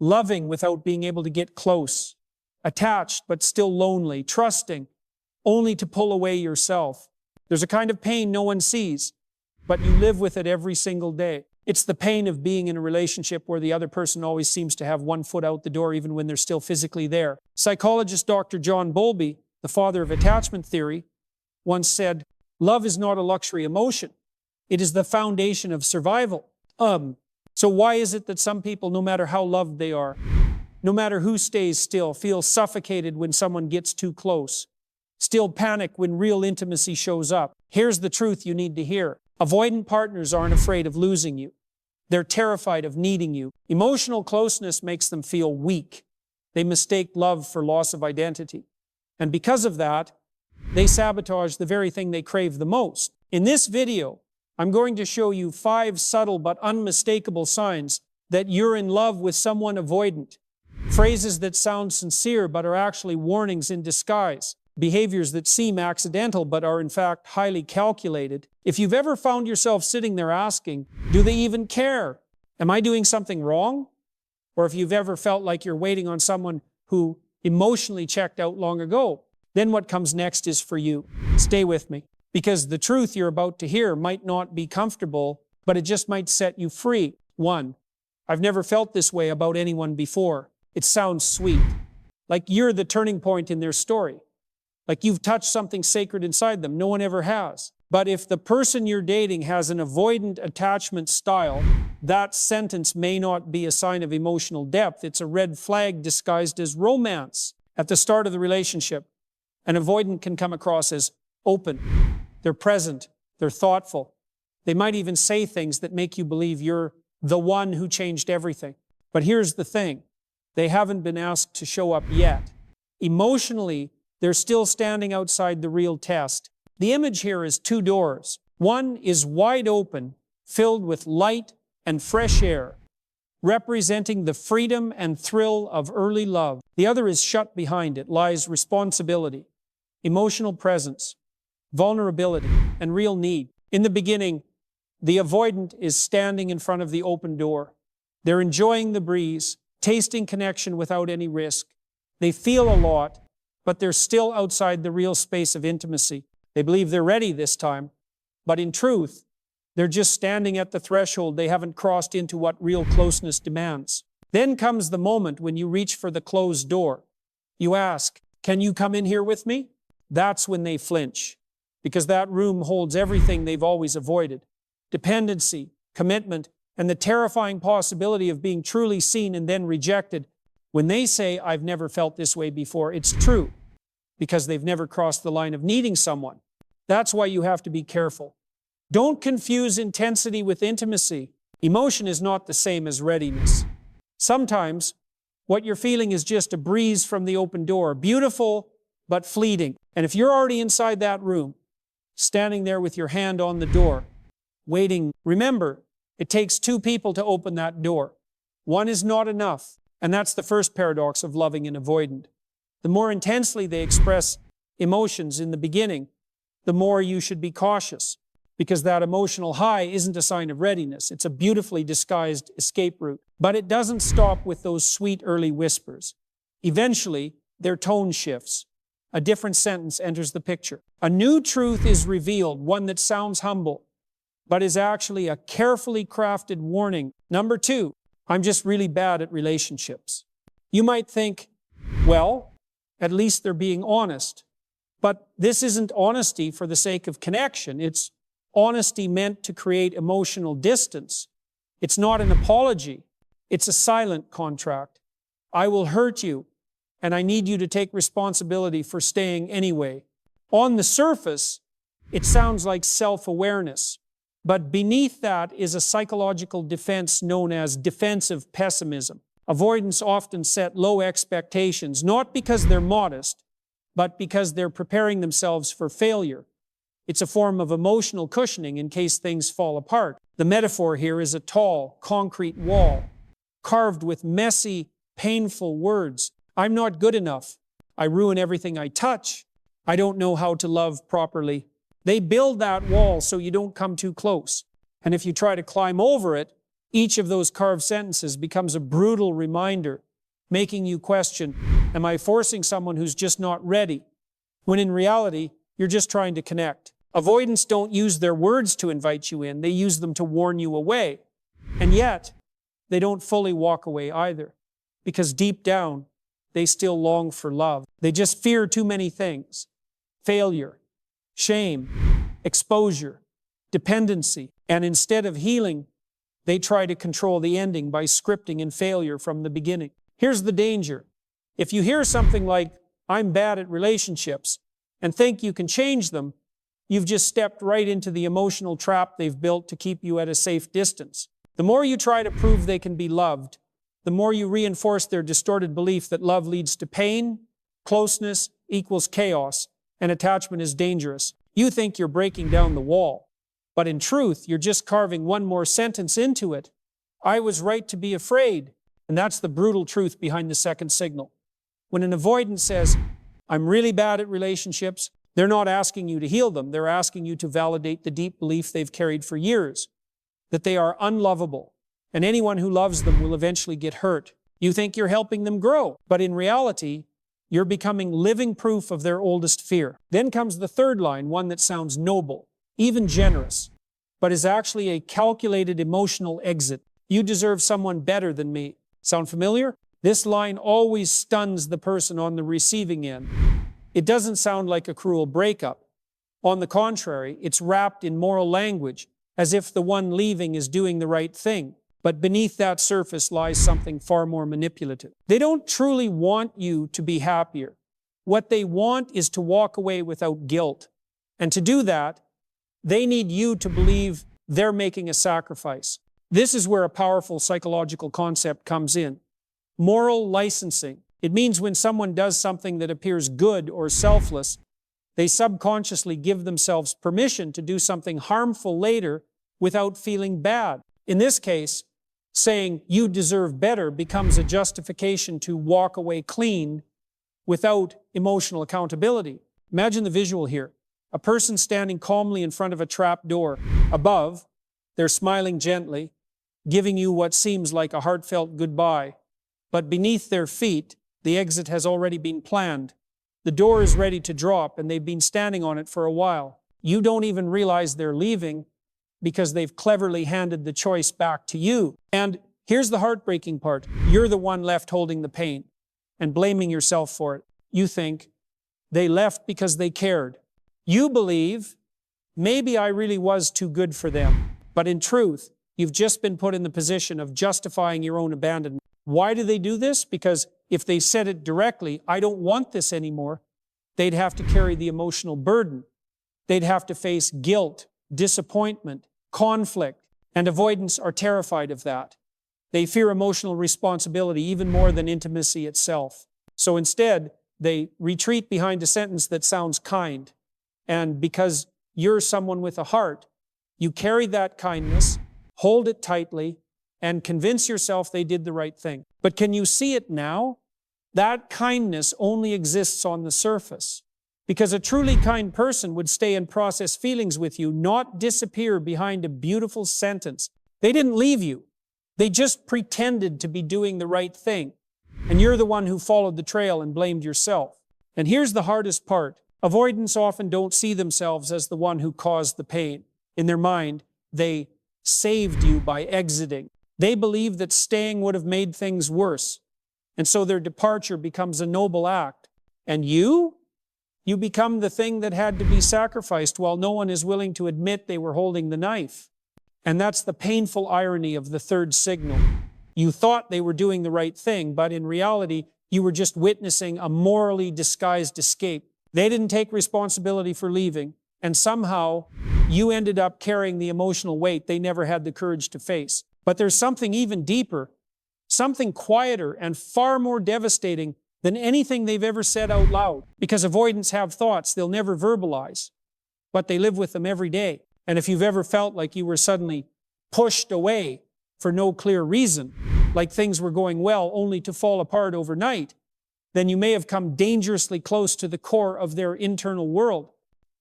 loving without being able to get close, attached but still lonely, trusting only to pull away yourself. There's a kind of pain no one sees, but you live with it every single day. It's the pain of being in a relationship where the other person always seems to have one foot out the door even when they're still physically there. Psychologist Dr. John Bowlby, the father of attachment theory, once said, "Love is not a luxury emotion. It is the foundation of survival." So why is it that some people, no matter how loved they are, no matter who stays still, feel suffocated when someone gets too close, still panic when real intimacy shows up? Here's the truth you need to hear. Avoidant partners aren't afraid of losing you. They're terrified of needing you. Emotional closeness makes them feel weak. They mistake love for loss of identity. And because of that, they sabotage the very thing they crave the most. In this video, I'm going to show you 5 subtle but unmistakable signs that you're in love with someone avoidant. Phrases that sound sincere but are actually warnings in disguise. Behaviors that seem accidental but are in fact highly calculated. If you've ever found yourself sitting there asking, do they even care? Am I doing something wrong? Or if you've ever felt like you're waiting on someone who emotionally checked out long ago, then what comes next is for you. Stay with me, because the truth you're about to hear might not be comfortable, but it just might set you free. 1. I've never felt this way about anyone before. It sounds sweet, like you're the turning point in their story. Like you've touched something sacred inside them. No one ever has. But if the person you're dating has an avoidant attachment style, that sentence may not be a sign of emotional depth. It's a red flag disguised as romance. At the start of the relationship, an avoidant can come across as open. They're present. They're thoughtful. They might even say things that make you believe you're the one who changed everything. But here's the thing. They haven't been asked to show up yet. Emotionally, they're still standing outside the real test. The image here is 2 doors. One is wide open, filled with light and fresh air, representing the freedom and thrill of early love. The other is shut. Behind it lies responsibility, emotional presence, vulnerability, and real need. In the beginning, the avoidant is standing in front of the open door. They're enjoying the breeze, tasting connection without any risk. They feel a lot, but they're still outside the real space of intimacy. They believe they're ready this time, but in truth, they're just standing at the threshold. They haven't crossed into what real closeness demands. Then comes the moment when you reach for the closed door. You ask, "Can you come in here with me?" That's when they flinch, because that room holds everything they've always avoided: dependency, commitment, and the terrifying possibility of being truly seen and then rejected. When they say, "I've never felt this way before," it's true, because they've never crossed the line of needing someone. That's why you have to be careful. Don't confuse intensity with intimacy. Emotion is not the same as readiness. Sometimes, what you're feeling is just a breeze from the open door, beautiful but fleeting. And if you're already inside that room, standing there with your hand on the door, waiting, remember, it takes 2 people to open that door. One is not enough. And that's the first paradox of loving an avoidant. The more intensely they express emotions in the beginning, the more you should be cautious, because that emotional high isn't a sign of readiness. It's a beautifully disguised escape route. But it doesn't stop with those sweet early whispers. Eventually, their tone shifts. A different sentence enters the picture. A new truth is revealed, one that sounds humble, but is actually a carefully crafted warning. Number 2, I'm just really bad at relationships. You might think, well, at least they're being honest. But this isn't honesty for the sake of connection. It's honesty meant to create emotional distance. It's not an apology. It's a silent contract. I will hurt you, and I need you to take responsibility for staying anyway. On the surface, it sounds like self-awareness. But beneath that is a psychological defense known as defensive pessimism. Avoidants often set low expectations, not because they're modest, but because they're preparing themselves for failure. It's a form of emotional cushioning in case things fall apart. The metaphor here is a tall, concrete wall, carved with messy, painful words. I'm not good enough. I ruin everything I touch. I don't know how to love properly. They build that wall so you don't come too close. And if you try to climb over it, Each of those carved sentences becomes a brutal reminder, making you question, am I forcing someone who's just not ready? When in reality, you're just trying to connect. Avoidants don't use their words to invite you in, they use them to warn you away. And yet, they don't fully walk away either, because deep down, they still long for love. They just fear too many things: failure, shame, exposure, dependency. And instead of healing, they try to control the ending by scripting in failure from the beginning. Here's the danger. If you hear something like, I'm bad at relationships, and think you can change them, you've just stepped right into the emotional trap they've built to keep you at a safe distance. The more you try to prove they can be loved, the more you reinforce their distorted belief that love leads to pain, closeness equals chaos, and attachment is dangerous. You think you're breaking down the wall, but in truth, you're just carving one more sentence into it. I was right to be afraid. And that's the brutal truth behind the second signal. When an avoidant says, I'm really bad at relationships, they're not asking you to heal them. They're asking you to validate the deep belief they've carried for years, that they are unlovable, and anyone who loves them will eventually get hurt. You think you're helping them grow, but in reality, you're becoming living proof of their oldest fear. Then comes the third line, one that sounds noble, even generous, but is actually a calculated emotional exit. You deserve someone better than me. Sound familiar? This line always stuns the person on the receiving end. It doesn't sound like a cruel breakup. On the contrary, it's wrapped in moral language, as if the one leaving is doing the right thing. But beneath that surface lies something far more manipulative. They don't truly want you to be happier. What they want is to walk away without guilt. And to do that, they need you to believe they're making a sacrifice. This is where a powerful psychological concept comes in. Moral licensing. It means when someone does something that appears good or selfless, they subconsciously give themselves permission to do something harmful later without feeling bad. In this case, saying you deserve better becomes a justification to walk away clean without emotional accountability. Imagine the visual here. A person standing calmly in front of a trap door. Above, they're smiling gently, giving you what seems like a heartfelt goodbye. But beneath their feet, the exit has already been planned. The door is ready to drop, and they've been standing on it for a while. You don't even realize they're leaving because they've cleverly handed the choice back to you. And here's the heartbreaking part. You're the one left holding the pain and blaming yourself for it. You think they left because they cared. You believe, maybe I really was too good for them. But in truth, you've just been put in the position of justifying your own abandonment. Why do they do this? Because if they said it directly, I don't want this anymore, they'd have to carry the emotional burden. They'd have to face guilt, disappointment, conflict, and avoidants are terrified of that. They fear emotional responsibility even more than intimacy itself. So instead, they retreat behind a sentence that sounds kind. And because you're someone with a heart, you carry that kindness, hold it tightly, and convince yourself they did the right thing. But can you see it now? That kindness only exists on the surface. Because a truly kind person would stay and process feelings with you, not disappear behind a beautiful sentence. They didn't leave you. They just pretended to be doing the right thing. And you're the one who followed the trail and blamed yourself. And here's the hardest part. Avoidants often don't see themselves as the one who caused the pain. In their mind, they saved you by exiting. They believe that staying would have made things worse. And so their departure becomes a noble act. And you become the thing that had to be sacrificed while no one is willing to admit they were holding the knife. And that's the painful irony of the third signal. You thought they were doing the right thing, but in reality, you were just witnessing a morally disguised escape. They didn't take responsibility for leaving, and somehow you ended up carrying the emotional weight they never had the courage to face. But there's something even deeper, something quieter and far more devastating than anything they've ever said out loud. Because avoidants have thoughts they'll never verbalize, but they live with them every day. And if you've ever felt like you were suddenly pushed away for no clear reason, like things were going well only to fall apart overnight, then you may have come dangerously close to the core of their internal world.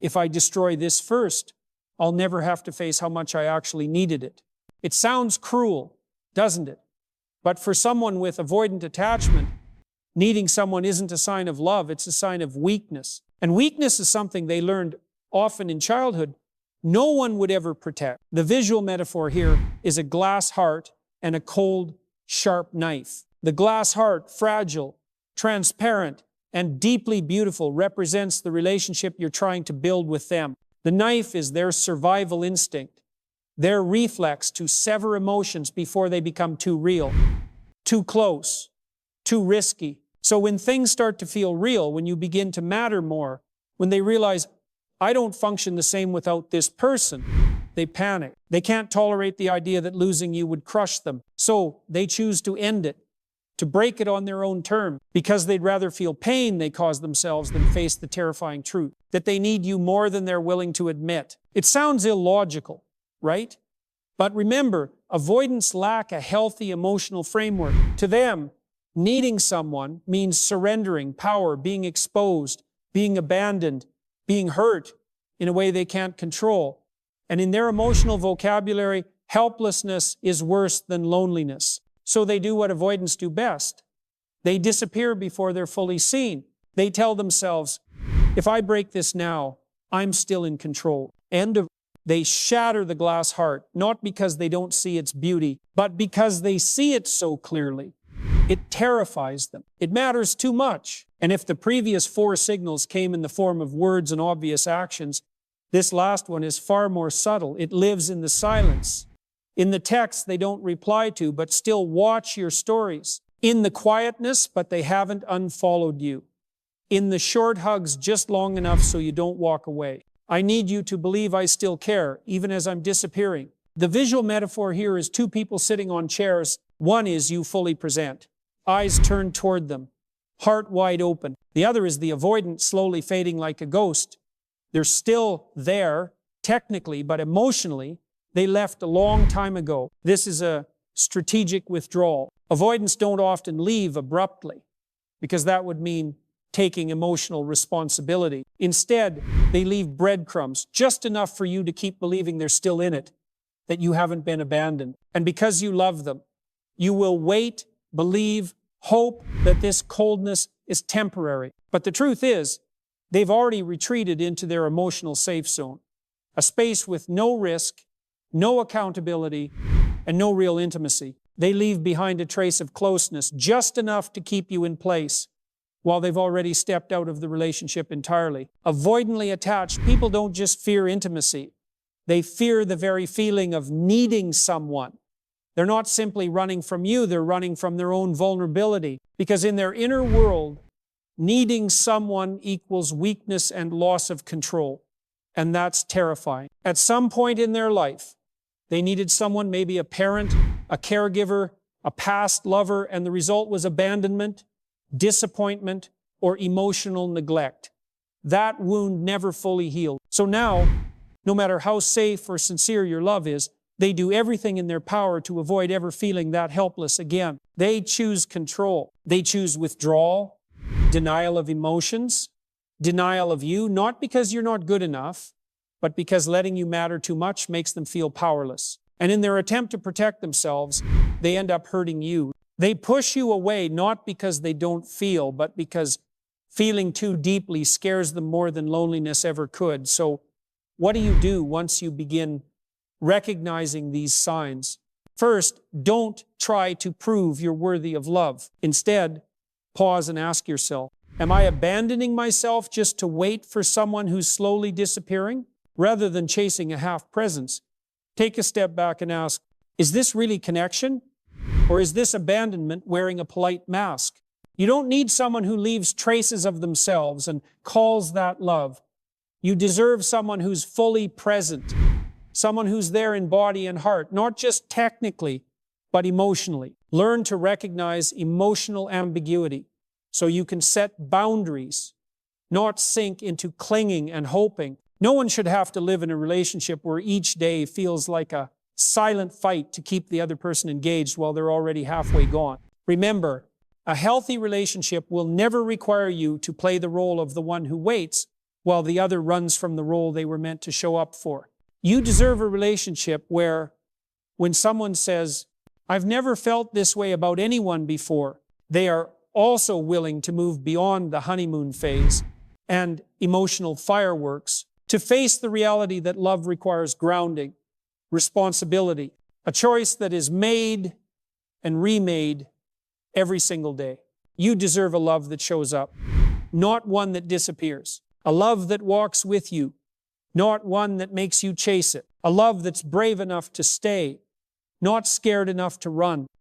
If I destroy this first, I'll never have to face how much I actually needed it. It sounds cruel, doesn't it? But for someone with avoidant attachment, needing someone isn't a sign of love, it's a sign of weakness. And weakness is something they learned often in childhood no one would ever protect. The visual metaphor here is a glass heart and a cold, sharp knife. The glass heart, fragile, transparent, and deeply beautiful, represents the relationship you're trying to build with them. The knife is their survival instinct, their reflex to sever emotions before they become too real, too close, too risky. So when things start to feel real, when you begin to matter more, when they realize, I don't function the same without this person, they panic. They can't tolerate the idea that losing you would crush them. So they choose to end it, to break it on their own terms. Because they'd rather feel pain they cause themselves than face the terrifying truth that they need you more than they're willing to admit. It sounds illogical, right? But remember, avoidants lack a healthy emotional framework. To them, needing someone means surrendering power, being exposed, being abandoned, being hurt in a way they can't control. And in their emotional vocabulary, helplessness is worse than loneliness. So they do what avoidants do best. They disappear before they're fully seen. They tell themselves, if I break this now, I'm still in control. They shatter the glass heart, not because they don't see its beauty, but because they see it so clearly. It terrifies them. It matters too much. And if the previous 4 signals came in the form of words and obvious actions, this last one is far more subtle. It lives in the silence. In the text they don't reply to, but still watch your stories. In the quietness, but they haven't unfollowed you. In the short hugs just long enough so you don't walk away. I need you to believe I still care, even as I'm disappearing. The visual metaphor here is 2 people sitting on chairs. One is you fully present, eyes turned toward them, heart wide open. The other is the avoidant slowly fading like a ghost. They're still there, technically, but emotionally, they left a long time ago. This is a strategic withdrawal. Avoidants don't often leave abruptly, because that would mean taking emotional responsibility. Instead, they leave breadcrumbs, just enough for you to keep believing they're still in it, that you haven't been abandoned. And because you love them, you will wait, believe, hope that this coldness is temporary. But the truth is, they've already retreated into their emotional safe zone, a space with no risk, no accountability, and no real intimacy. They leave behind a trace of closeness, just enough to keep you in place, while they've already stepped out of the relationship entirely. Avoidantly attached people don't just fear intimacy. They fear the very feeling of needing someone. They're not simply running from you, they're running from their own vulnerability. Because in their inner world, needing someone equals weakness and loss of control. And that's terrifying. At some point in their life, they needed someone, maybe a parent, a caregiver, a past lover, and the result was abandonment, disappointment, or emotional neglect. That wound never fully healed. So now, no matter how safe or sincere your love is, they do everything in their power to avoid ever feeling that helpless again. They choose control. They choose withdrawal, denial of emotions, denial of you, not because you're not good enough, but because letting you matter too much makes them feel powerless. And in their attempt to protect themselves, they end up hurting you. They push you away not because they don't feel, but because feeling too deeply scares them more than loneliness ever could. So what do you do once you begin recognizing these signs? First, don't try to prove you're worthy of love. Instead, pause and ask yourself, am I abandoning myself just to wait for someone who's slowly disappearing? Rather than chasing a half presence, take a step back and ask, is this really connection? Or is this abandonment wearing a polite mask? You don't need someone who leaves traces of themselves and calls that love. You deserve someone who's fully present, someone who's there in body and heart, not just technically, but emotionally. Learn to recognize emotional ambiguity so you can set boundaries, not sink into clinging and hoping. No one should have to live in a relationship where each day feels like a silent fight to keep the other person engaged while they're already halfway gone. Remember, a healthy relationship will never require you to play the role of the one who waits while the other runs from the role they were meant to show up for. You deserve a relationship where, when someone says, I've never felt this way about anyone before. They are also willing to move beyond the honeymoon phase and emotional fireworks to face the reality that love requires grounding, responsibility, a choice that is made and remade every single day. You deserve a love that shows up, not one that disappears. A love that walks with you, not one that makes you chase it. A love that's brave enough to stay, not scared enough to run.